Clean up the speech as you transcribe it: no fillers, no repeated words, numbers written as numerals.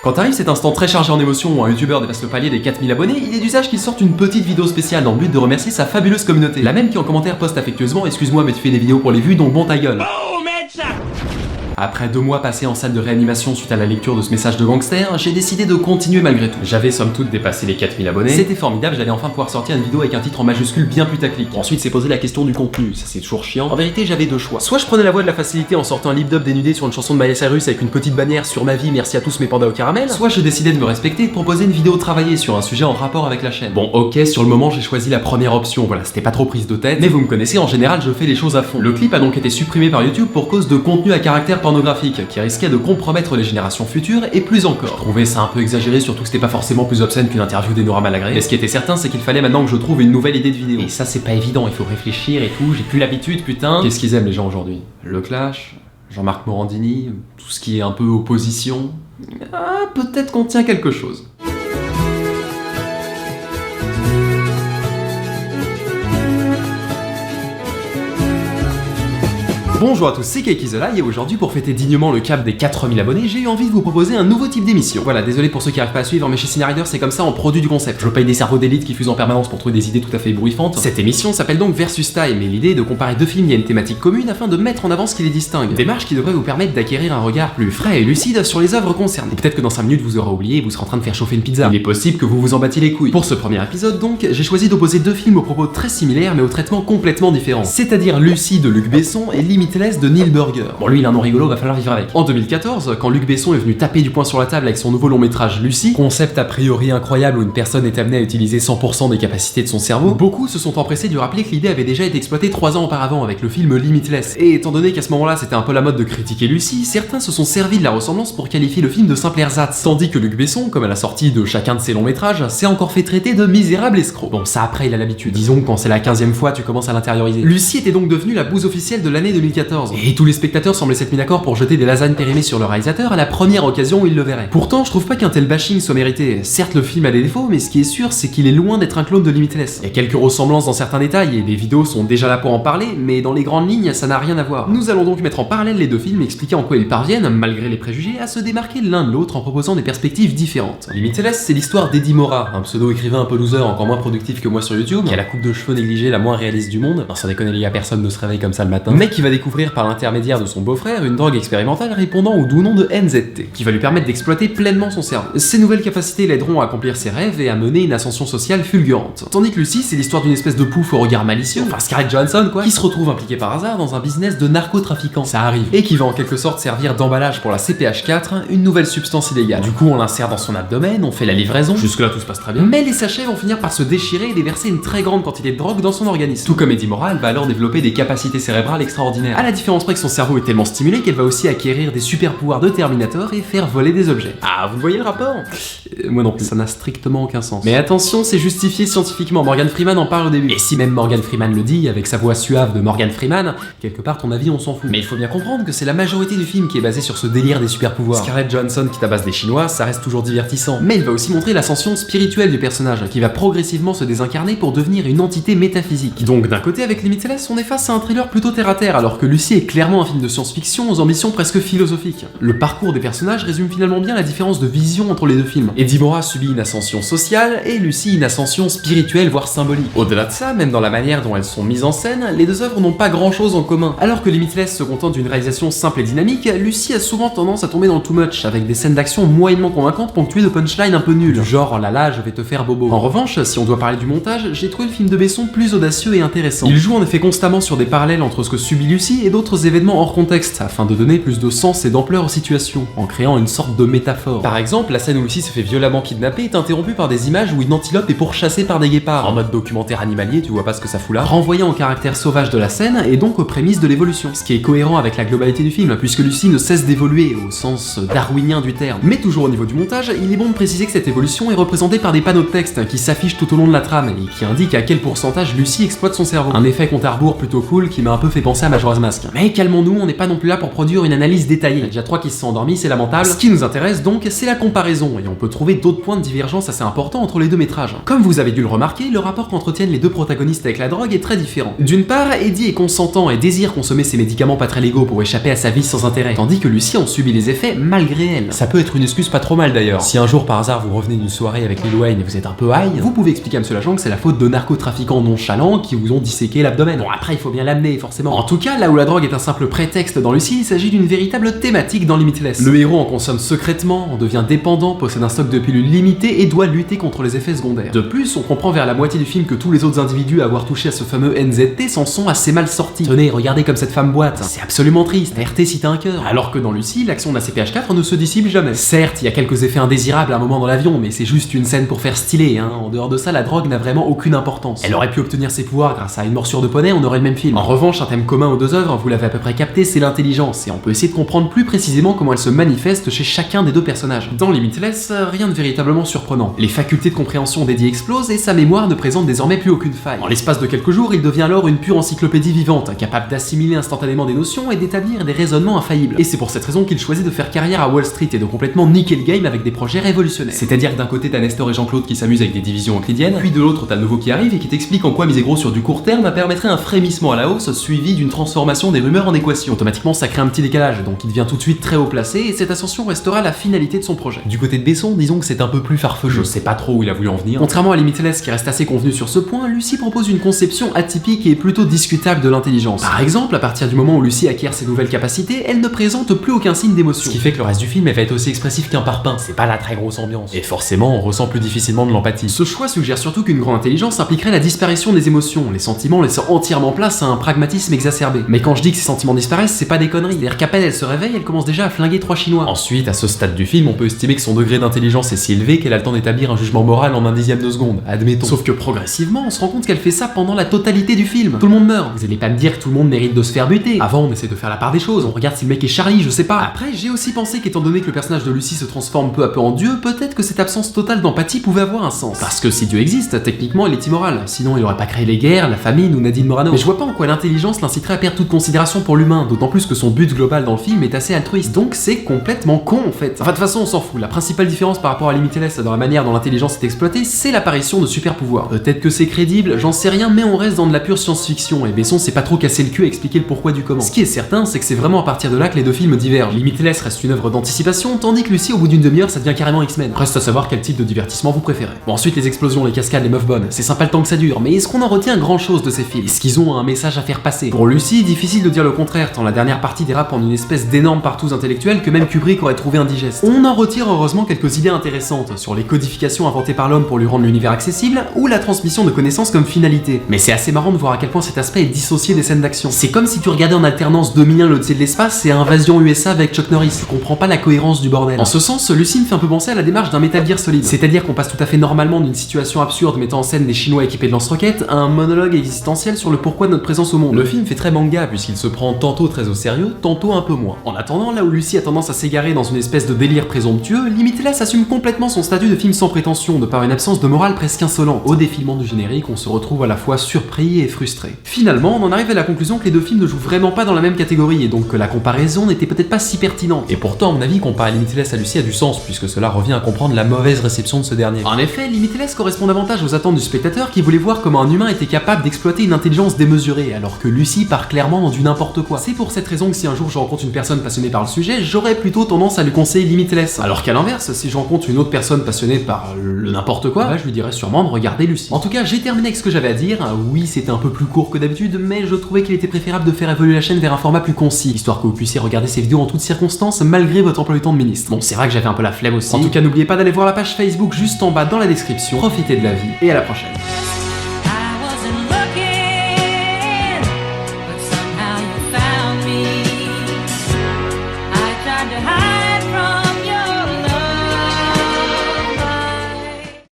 Quand arrive cet instant très chargé en émotions où un youtubeur dépasse le palier des 4000 abonnés, il est d'usage qu'il sorte une petite vidéo spéciale dans le but de remercier sa fabuleuse communauté. La même qui en commentaire poste affectueusement « Excuse-moi mais tu fais des vidéos pour les vues donc bon ta gueule ». Après 2 mois passés en salle de réanimation suite à la lecture de ce message de gangster, j'ai décidé de continuer malgré tout. J'avais somme toute dépassé les 4000 abonnés, c'était formidable, j'allais enfin pouvoir sortir une vidéo avec un titre en majuscule bien putaclic. Ensuite c'est posé la question du contenu, ça c'est toujours chiant. En vérité j'avais 2 choix. Soit je prenais la voie de la facilité en sortant un lip-dub dénudé sur une chanson de Miley Cyrus avec une petite bannière sur ma vie, merci à tous mes pandas au caramel, soit je décidais de me respecter et de proposer une vidéo travaillée sur un sujet en rapport avec la chaîne. Bon ok, sur le moment j'ai choisi la première option, voilà, c'était pas trop prise de tête, mais vous me connaissez, en général je fais les choses à fond. Le clip a donc été supprimé par YouTube pour cause de contenu à caractère pornographique, qui risquait de compromettre les générations futures et plus encore. Je trouvais ça un peu exagéré, surtout que c'était pas forcément plus obscène qu'une interview d'Enora Malagré. Mais ce qui était certain, c'est qu'il fallait maintenant que je trouve une nouvelle idée de vidéo. Et ça c'est pas évident, il faut réfléchir et tout, j'ai plus l'habitude, putain. Qu'est-ce qu'ils aiment les gens aujourd'hui? Le clash, Jean-Marc Morandini, tout ce qui est un peu opposition. Ah, peut-être qu'on tient quelque chose. Bonjour à tous, c'est Kaikizola et aujourd'hui pour fêter dignement le cap des 4000 abonnés, j'ai eu envie de vous proposer un nouveau type d'émission. Voilà, désolé pour ceux qui arrivent pas à suivre, mais chez Cinerider c'est comme ça, on produit du concept. Je paye des cerveaux d'élite qui fusent en permanence pour trouver des idées tout à fait ébouriffantes. Cette émission s'appelle donc Versus Time et l'idée est de comparer 2 films liés à une thématique commune afin de mettre en avant ce qui les distingue. Démarche qui devrait vous permettre d'acquérir un regard plus frais et lucide sur les œuvres concernées. Peut-être que dans 5 minutes vous aurez oublié et vous serez en train de faire chauffer une pizza. Il est possible que vous vous en battiez les couilles. Pour ce premier épisode donc, j'ai choisi d'opposer 2 films aux propos très similaires mais au traitement complètement différent. C'est-à-dire Lucy de Luc Besson et Limitless de Neil Burger. Bon lui il a un nom rigolo, va falloir vivre avec. En 2014, quand Luc Besson est venu taper du poing sur la table avec son nouveau long métrage Lucy, concept a priori incroyable où une personne est amenée à utiliser 100% des capacités de son cerveau, beaucoup se sont empressés de lui rappeler que l'idée avait déjà été exploitée 3 ans auparavant avec le film Limitless. Et étant donné qu'à ce moment-là c'était un peu la mode de critiquer Lucy, certains se sont servis de la ressemblance pour qualifier le film de simple ersatz, tandis que Luc Besson, comme à la sortie de chacun de ses longs métrages, s'est encore fait traiter de misérable escroc. Bon ça après il a l'habitude, disons que quand c'est la 15e fois tu commences à l'intérioriser. Lucy était donc devenue la bouse officielle de l'année 2014, et tous les spectateurs semblaient s'être mis d'accord pour jeter des lasagnes périmées sur le réalisateur à la première occasion où il le verrait. Pourtant, je trouve pas qu'un tel bashing soit mérité. Certes, le film a des défauts, mais ce qui est sûr, c'est qu'il est loin d'être un clone de Limitless. Il y a quelques ressemblances dans certains détails, et les vidéos sont déjà là pour en parler, mais dans les grandes lignes, ça n'a rien à voir. Nous allons donc mettre en parallèle les 2 films et expliquer en quoi ils parviennent, malgré les préjugés, à se démarquer l'un de l'autre en proposant des perspectives différentes. Limitless, c'est l'histoire d'Eddie Mora, un pseudo-écrivain un peu loser, encore moins productif que moi sur YouTube, qui a la coupe de cheveux négligée la moins réaliste du monde. Non, sans déconner les gars, personne ne se réveille comme ça le matin. Mais qui va découvrir par l'intermédiaire de son beau-frère une drogue expérimentale répondant au doux nom de NZT, qui va lui permettre d'exploiter pleinement son cerveau. Ces nouvelles capacités l'aideront à accomplir ses rêves et à mener une ascension sociale fulgurante. Tandis que Lucy, c'est l'histoire d'une espèce de pouf au regard malicieux, enfin Scarlett Johansson quoi, qui se retrouve impliquée par hasard dans un business de narcotrafiquants, ça arrive, et qui va en quelque sorte servir d'emballage pour la CPH4, une nouvelle substance illégale. Du coup on l'insère dans son abdomen, on fait la livraison, jusque là tout se passe très bien, mais les sachets vont finir par se déchirer et déverser une très grande quantité de drogue dans son organisme. Tout comme Eddie Mora, elle va alors développer des capacités cérébrales extraordinaires, à la différence près que son cerveau est tellement stimulé qu'elle va aussi acquérir des super pouvoirs de Terminator et faire voler des objets. Ah, vous voyez le rapport? Moi non plus, ça n'a strictement aucun sens. Mais attention, c'est justifié scientifiquement, Morgan Freeman en parle au début. Et si même Morgan Freeman le dit, avec sa voix suave de Morgan Freeman, quelque part ton avis on s'en fout. Mais il faut bien comprendre que c'est la majorité du film qui est basée sur ce délire des super pouvoirs. Scarlett Johansson qui tabasse des Chinois, ça reste toujours divertissant. Mais il va aussi montrer l'ascension spirituelle du personnage, qui va progressivement se désincarner pour devenir une entité métaphysique. Donc d'un côté avec Limitless, on est face à un thriller plutôt terre à terre, alors que Lucy est clairement un film de science-fiction aux ambitions presque philosophiques. Le parcours des personnages résume finalement bien la différence de vision entre les 2 films. Eddie Mora subit une ascension sociale et Lucy une ascension spirituelle voire symbolique. Au-delà de ça, même dans la manière dont elles sont mises en scène, les 2 œuvres n'ont pas grand chose en commun. Alors que Limitless se contente d'une réalisation simple et dynamique, Lucy a souvent tendance à tomber dans le too much, avec des scènes d'action moyennement convaincantes ponctuées de punchlines un peu nulles, du genre oh là là je vais te faire bobo. En revanche, si on doit parler du montage, j'ai trouvé le film de Besson plus audacieux et intéressant. Il joue en effet constamment sur des parallèles entre ce que subit Lucy et d'autres événements hors contexte, afin de donner plus de sens et d'ampleur aux situations, en créant une sorte de métaphore. Par exemple, la scène où Lucy se fait violemment kidnapper est interrompue par des images où une antilope est pourchassée par des guépards. En mode documentaire animalier, tu vois pas ce que ça fout là, renvoyant au caractère sauvage de la scène et donc aux prémices de l'évolution. Ce qui est cohérent avec la globalité du film, puisque Lucy ne cesse d'évoluer au sens darwinien du terme. Mais toujours au niveau du montage, il est bon de préciser que cette évolution est représentée par des panneaux de texte qui s'affichent tout au long de la trame et qui indiquent à quel pourcentage Lucy exploite son cerveau. Un effet compte à rebours plutôt cool qui m'a un peu fait penser à Majora's Mask. masque. Mais calmons-nous, on n'est pas non plus là pour produire une analyse détaillée. Il y a déjà 3 qui se sont endormis, c'est lamentable. Ce qui nous intéresse donc, c'est la comparaison, et on peut trouver d'autres points de divergence assez importants entre les deux métrages. Comme vous avez dû le remarquer, le rapport qu'entretiennent les deux protagonistes avec la drogue est très différent. D'une part, Eddie est consentant et désire consommer ses médicaments pas très légaux pour échapper à sa vie sans intérêt, tandis que Lucy en subit les effets malgré elle. Ça peut être une excuse pas trop mal d'ailleurs. Si un jour par hasard vous revenez d'une soirée avec Lil Wayne et vous êtes un peu high, vous pouvez expliquer à Monsieur Lachang que c'est la faute de narcotrafiquants nonchalants qui vous ont disséqué l'abdomen. Bon, après il faut bien l'amener forcément. En tout cas, là où la drogue est un simple prétexte dans Lucy, il s'agit d'une véritable thématique dans Limitless. Le héros en consomme secrètement, en devient dépendant, possède un stock de pilules limité et doit lutter contre les effets secondaires. De plus, on comprend vers la moitié du film que tous les autres individus à avoir touché à ce fameux NZT s'en sont assez mal sortis. Tenez, regardez comme cette femme boite. C'est absolument triste. RT si t'as un cœur. Alors que dans Lucy, l'action de la CPH4 ne se dissipe jamais. Certes, il y a quelques effets indésirables à un moment dans l'avion, mais c'est juste une scène pour faire stylé, hein. En dehors de ça, la drogue n'a vraiment aucune importance. Elle aurait pu obtenir ses pouvoirs grâce à une morsure de poney, on aurait le même film. En revanche, un thème commun aux deux œuvres, vous l'avez à peu près capté, c'est l'intelligence, et on peut essayer de comprendre plus précisément comment elle se manifeste chez chacun des deux personnages. Dans Limitless, rien de véritablement surprenant. Les facultés de compréhension d'Eddie explosent et sa mémoire ne présente désormais plus aucune faille. En l'espace de quelques jours, il devient alors une pure encyclopédie vivante, capable d'assimiler instantanément des notions et d'établir des raisonnements infaillibles. Et c'est pour cette raison qu'il choisit de faire carrière à Wall Street et de complètement niquer le game avec des projets révolutionnaires. C'est-à-dire que d'un côté t'as Nestor et Jean-Claude qui s'amusent avec des divisions euclidiennes, puis de l'autre t'as le nouveau qui arrive et qui t'explique en quoi miser gros sur du court terme permettrait un frémissement à la hausse suivi d'une transformation des rumeurs en équation. Automatiquement ça crée un petit décalage, donc il devient tout de suite très haut placé et cette ascension restera la finalité de son projet. Du côté de Besson, disons que c'est un peu plus farfelu. Je sais pas trop où il a voulu en venir. Contrairement à Limitless qui reste assez convenu sur ce point, Lucy propose une conception atypique et plutôt discutable de l'intelligence. Par exemple, à partir du moment où Lucy acquiert ses nouvelles capacités, elle ne présente plus aucun signe d'émotion. Ce qui fait que le reste du film elle va être aussi expressif qu'un parpaing. C'est pas la très grosse ambiance. Et forcément, on ressent plus difficilement de l'empathie. Ce choix suggère surtout qu'une grande intelligence impliquerait la disparition des émotions, les sentiments laissant entièrement place à un pragmatisme exacerbé. Mais quand je dis que ces sentiments disparaissent, c'est pas des conneries. C'est-à-dire qu'à peine elle se réveille, elle commence déjà à flinguer 3 Chinois. Ensuite, à ce stade du film, on peut estimer que son degré d'intelligence est si élevé qu'elle a le temps d'établir un jugement moral en un dixième de seconde. Admettons. Sauf que progressivement, on se rend compte qu'elle fait ça pendant la totalité du film. Tout le monde meurt. Vous allez pas me dire que tout le monde mérite de se faire buter. Avant, on essaie de faire la part des choses. On regarde si le mec est Charlie, je sais pas. Après, j'ai aussi pensé qu'étant donné que le personnage de Lucy se transforme peu à peu en Dieu, peut-être que cette absence totale d'empathie pouvait avoir un sens. Parce que si Dieu existe, techniquement, il est immoral. Sinon, il aurait pas créé les guerres, la famine ou Nadine Morano. Mais je vois pas en quoi l'intelligence l'inciterait à perdre toute considération pour l'humain, d'autant plus que son but global dans le film est assez altruiste. Donc c'est complètement con en fait. Enfin, de toute façon, on s'en fout. La principale différence par rapport à Limitless dans la manière dont l'intelligence est exploitée, c'est l'apparition de super pouvoirs. Peut-être que c'est crédible, j'en sais rien, mais on reste dans de la pure science-fiction et Besson s'est pas trop cassé le cul à expliquer le pourquoi du comment. Ce qui est certain, c'est que c'est vraiment à partir de là que les deux films divergent. Limitless reste une œuvre d'anticipation, tandis que Lucy, au bout d'une demi-heure, ça devient carrément X-Men. Reste à savoir quel type de divertissement vous préférez. Bon, ensuite les explosions, les cascades, les meufs bonnes, c'est sympa le temps que ça dure, mais est-ce qu'on en retient grand chose de ces films? Est-ce qu'ils ont un message à faire passer? Pour Lucy, difficile de dire le contraire, tant la dernière partie dérape en une espèce d'énorme partouze intellectuelle que même Kubrick aurait trouvé indigeste. On en retire heureusement quelques idées intéressantes sur les codifications inventées par l'homme pour lui rendre l'univers accessible, ou la transmission de connaissances comme finalité. Mais c'est assez marrant de voir à quel point cet aspect est dissocié des scènes d'action. C'est comme si tu regardais en alternance 2001 l'Odyssée de l'espace et Invasion USA avec Chuck Norris. Je comprends pas la cohérence du bordel. En ce sens, Lucy me fait un peu penser à la démarche d'un Metal Gear Solid. C'est-à-dire qu'on passe tout à fait normalement d'une situation absurde mettant en scène des Chinois équipés de lance-roquettes à un monologue existentiel sur le pourquoi de notre présence au monde. Le film fait très manga puisqu'il se prend tantôt très au sérieux, tantôt un peu moins. En attendant, là où Lucy a tendance à s'égarer dans une espèce de délire présomptueux, Limitless assume complètement son statut de film sans prétention, de par une absence de morale presque insolente. Au défilement du générique, on se retrouve à la fois surpris et frustré. Finalement, on en arrive à la conclusion que les deux films ne jouent vraiment pas dans la même catégorie et donc que la comparaison n'était peut-être pas si pertinente. Et pourtant, à mon avis, comparer Limitless à Lucy a du sens puisque cela revient à comprendre la mauvaise réception de ce dernier. En effet, Limitless correspond davantage aux attentes du spectateur qui voulait voir comment un humain était capable d'exploiter une intelligence démesurée, alors que Lucy part clairement dans du n'importe quoi. C'est pour cette raison que si un jour je rencontre une personne passionnée par le sujet, j'aurais plutôt tendance à lui conseiller Limitless. Alors qu'à l'inverse, si je rencontre une autre personne passionnée par le n'importe quoi, bah je lui dirais sûrement de regarder Lucy. En tout cas, j'ai terminé avec ce que j'avais à dire. Oui, c'était un peu plus court que d'habitude, mais je trouvais qu'il était préférable de faire évoluer la chaîne vers un format plus concis, histoire que vous puissiez regarder ces vidéos en toutes circonstances malgré votre emploi du temps de ministre. Bon, c'est vrai que j'avais un peu la flemme aussi. En tout cas, n'oubliez pas d'aller voir la page Facebook juste en bas dans la description. Profitez de la vie et à la prochaine. To hide